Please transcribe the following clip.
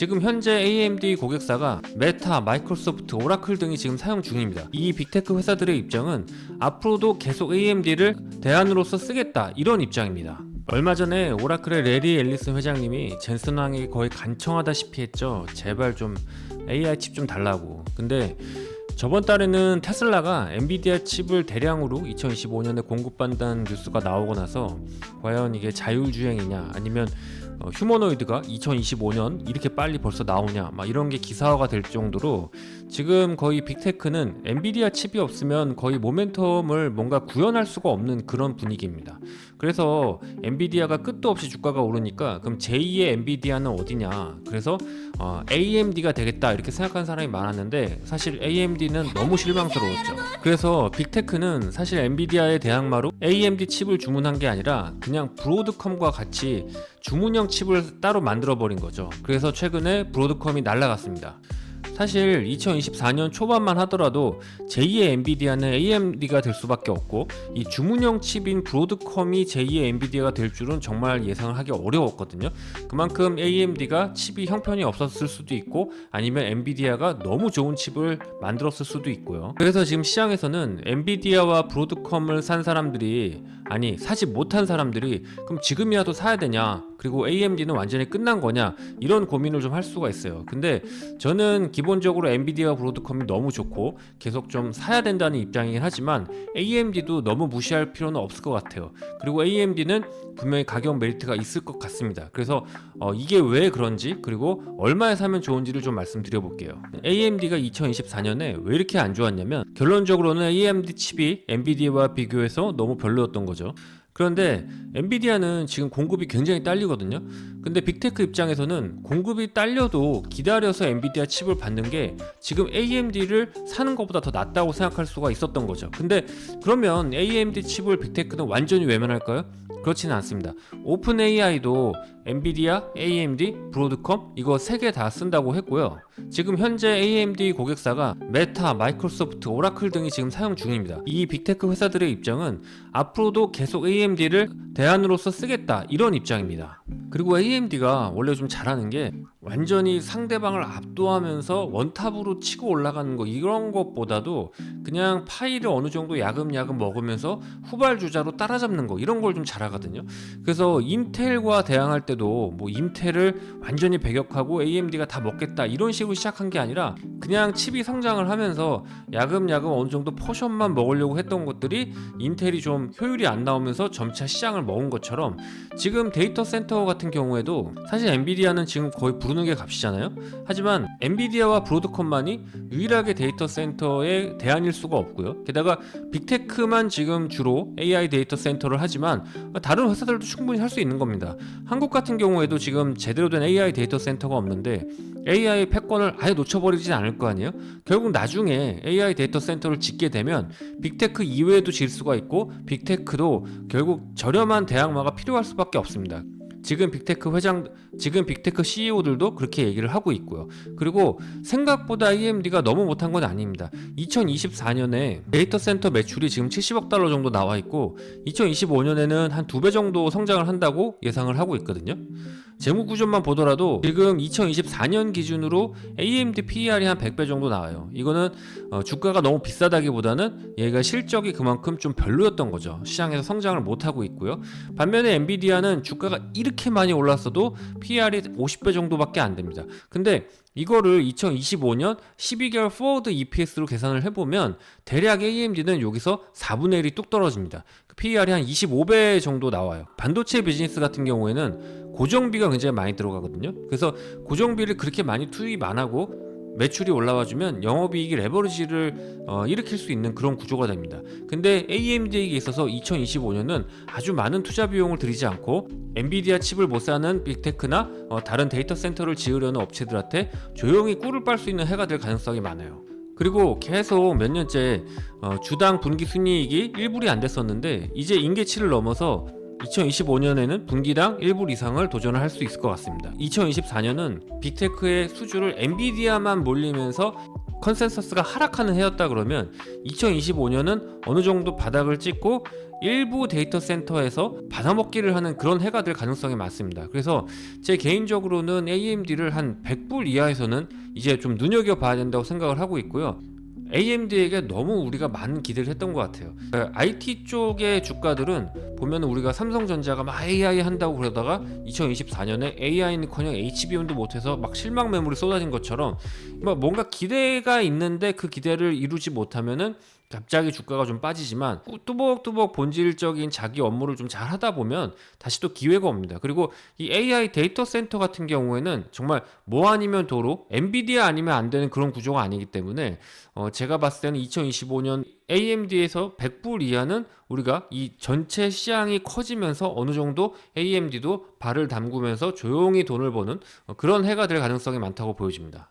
지금 현재 AMD 고객사가 메타, 마이크로소프트, 오라클 등이 지금 사용 중입니다. 이 빅테크 회사들의 입장은 앞으로도 계속 AMD를 대안으로서 쓰겠다, 이런 입장입니다. 얼마 전에 오라클의 레리 앨리슨 회장님이 젠슨 왕에게 거의 간청하다시피 했죠. 제발 좀 AI 칩 좀 달라고. 근데 저번 달에는 테슬라가 엔비디아 칩을 대량으로 2025년에 공급한다는 뉴스가 나오고 나서 과연 이게 자율주행이냐 아니면 휴머노이드가 2025년 이렇게 빨리 벌써 나오냐 막 이런 게 기사화가 될 정도로 지금 거의 빅테크는 엔비디아 칩이 없으면 거의 모멘텀을 뭔가 구현할 수가 없는 그런 분위기입니다. 그래서 엔비디아가 끝도 없이 주가가 오르니까 그럼 제2의 엔비디아는 어디냐, 그래서 AMD가 되겠다 이렇게 생각하는 사람이 많았는데 사실 AMD는 너무 실망스러웠죠. 그래서 빅테크는 사실 엔비디아의 대항마로 AMD 칩을 주문한 게 아니라 그냥 브로드컴과 같이 주문형 칩을 따로 만들어 버린 거죠. 그래서 최근에 브로드컴이 날아갔습니다. 사실 2024년 초반만 하더라도 제2의 엔비디아는 AMD가 될 수밖에 없고 이 주문형 칩인 브로드컴이 제2의 엔비디아가 될 줄은 정말 예상을 하기 어려웠거든요. 그만큼 AMD가 칩이 형편이 없었을 수도 있고 아니면 엔비디아가 너무 좋은 칩을 만들었을 수도 있고요. 그래서 지금 시장에서는 엔비디아와 브로드컴을 산 사람들이, 아니 사지 못한 사람들이 그럼 지금이라도 사야 되냐, 그리고 AMD는 완전히 끝난 거냐, 이런 고민을 좀 할 수가 있어요. 근데 저는 기본적으로 엔비디아와 브로드컴이 너무 좋고 계속 좀 사야 된다는 입장이긴 하지만 AMD도 너무 무시할 필요는 없을 것 같아요. 그리고 AMD는 분명히 가격 메리트가 있을 것 같습니다. 그래서 이게 왜 그런지 그리고 얼마에 사면 좋은지를 좀 말씀드려볼게요. AMD가 2024년에 왜 이렇게 안 좋았냐면 결론적으로는 AMD 칩이 엔비디아와 비교해서 너무 별로였던 거죠. 그런데 엔비디아는 지금 공급이 굉장히 딸리거든요. 근데 빅테크 입장에서는 공급이 딸려도 기다려서 엔비디아 칩을 받는 게 지금 AMD를 사는 것보다 더 낫다고 생각할 수가 있었던 거죠. 근데 그러면 AMD 칩을 빅테크는 완전히 외면할까요? 그렇지는 않습니다. 오픈 AI도 엔비디아, AMD, 브로드컴 이거 3개 다 쓴다고 했고요. 지금 현재 AMD 고객사가 메타, 마이크로소프트, 오라클 등이 지금 사용 중입니다. 이 빅테크 회사들의 입장은 앞으로도 계속 AMD를 대안으로서 쓰겠다, 이런 입장입니다. 그리고 AMD가 원래 좀 잘하는 게 완전히 상대방을 압도하면서 원탑으로 치고 올라가는 거, 이런 것보다도 그냥 파일을 어느 정도 야금야금 먹으면서 후발주자로 따라잡는 거, 이런 걸 좀 잘하거든요. 그래서 인텔과 대항할 때도 뭐 인텔을 완전히 배격하고 AMD가 다 먹겠다 이런 식으로 시작한 게 아니라 그냥 칩이 성장을 하면서 야금야금 어느 정도 포션만 먹으려고 했던 것들이 인텔이 좀 효율이 안 나오면서 점차 시장을 먹은 것처럼 지금 데이터 센터 같은 경우에도 사실 엔비디아는 지금 거의 부르는 게 값이잖아요. 하지만 엔비디아와 브로드컴만이 유일하게 데이터 센터의 대안일 수가 없고요. 게다가 빅테크만 지금 주로 AI 데이터 센터를 하지만 다른 회사들도 충분히 할 수 있는 겁니다. 한국 같은 경우에도 지금 제대로 된 AI 데이터 센터가 없는데 AI 패권을 아예 놓쳐버리진 않을 거 아니에요? 결국 나중에 AI 데이터 센터를 짓게 되면 빅테크 이외에도 질 수가 있고 빅테크도 결국 저렴한 대항마가 필요할 수밖에 없습니다. 지금 빅테크 CEO들도 그렇게 얘기를 하고 있고요. 그리고 생각보다 AMD가 너무 못한 건 아닙니다. 2024년에 데이터 센터 매출이 지금 70억 달러 정도 나와 있고 2025년에는 한 2배 정도 성장을 한다고 예상을 하고 있거든요. 재무 구조만 보더라도 지금 2024년 기준으로 AMD PER이 한 100배 정도 나와요. 이거는 주가가 너무 비싸다기보다는 얘가 실적이 그만큼 좀 별로였던 거죠. 시장에서 성장을 못하고 있고요. 반면에 엔비디아는 주가가 이렇게 많이 올랐어도 PER이 50배 정도밖에 안 됩니다. 근데 이거를 2025년 12개월 포워드 EPS로 계산을 해보면 대략 AMD는 여기서 4분의 1이 뚝 떨어집니다. PER이 한 25배 정도 나와요. 반도체 비즈니스 같은 경우에는 고정비가 굉장히 많이 들어가거든요. 그래서 고정비를 그렇게 많이 투입 안 하고 매출이 올라와주면 영업이익이 레버리지를 일으킬 수 있는 그런 구조가 됩니다. 근데 AMD에게 있어서 2025년은 아주 많은 투자 비용을 들이지 않고 엔비디아 칩을 못 사는 빅테크나 다른 데이터 센터를 지으려는 업체들한테 조용히 꿀을 빨 수 있는 해가 될 가능성이 많아요. 그리고 계속 몇 년째 주당 분기 순이익이 1불이 안 됐었는데 이제 임계치를 넘어서 2025년에는 분기당 1불 이상을 도전을 할 수 있을 것 같습니다. 2024년은 빅테크의 수주를 엔비디아만 몰리면서 컨센서스가 하락하는 해였다 그러면 2025년은 어느 정도 바닥을 찍고 일부 데이터 센터에서 받아먹기를 하는 그런 해가 될 가능성이 많습니다. 그래서 제 개인적으로는 AMD를 한 100불 이하에서는 이제 좀 눈여겨봐야 된다고 생각을 하고 있고요. AMD에게 너무 우리가 많은 기대를 했던 것 같아요. IT 쪽의 주가들은 보면 우리가 삼성전자가 막 AI 한다고 그러다가 2024년에 AI는커녕 HBM도 못해서 막 실망 매물이 쏟아진 것처럼 뭔가 기대가 있는데 그 기대를 이루지 못하면은 갑자기 주가가 좀 빠지지만 뚜벅뚜벅 본질적인 자기 업무를 좀 잘 하다 보면 다시 또 기회가 옵니다. 그리고 이 AI 데이터 센터 같은 경우에는 정말 뭐 아니면 도로 엔비디아 아니면 안 되는 그런 구조가 아니기 때문에 제가 봤을 때는 2025년 AMD에서 100불 이하는 우리가 이 전체 시장이 커지면서 어느 정도 AMD도 발을 담그면서 조용히 돈을 버는 그런 해가 될 가능성이 많다고 보여집니다.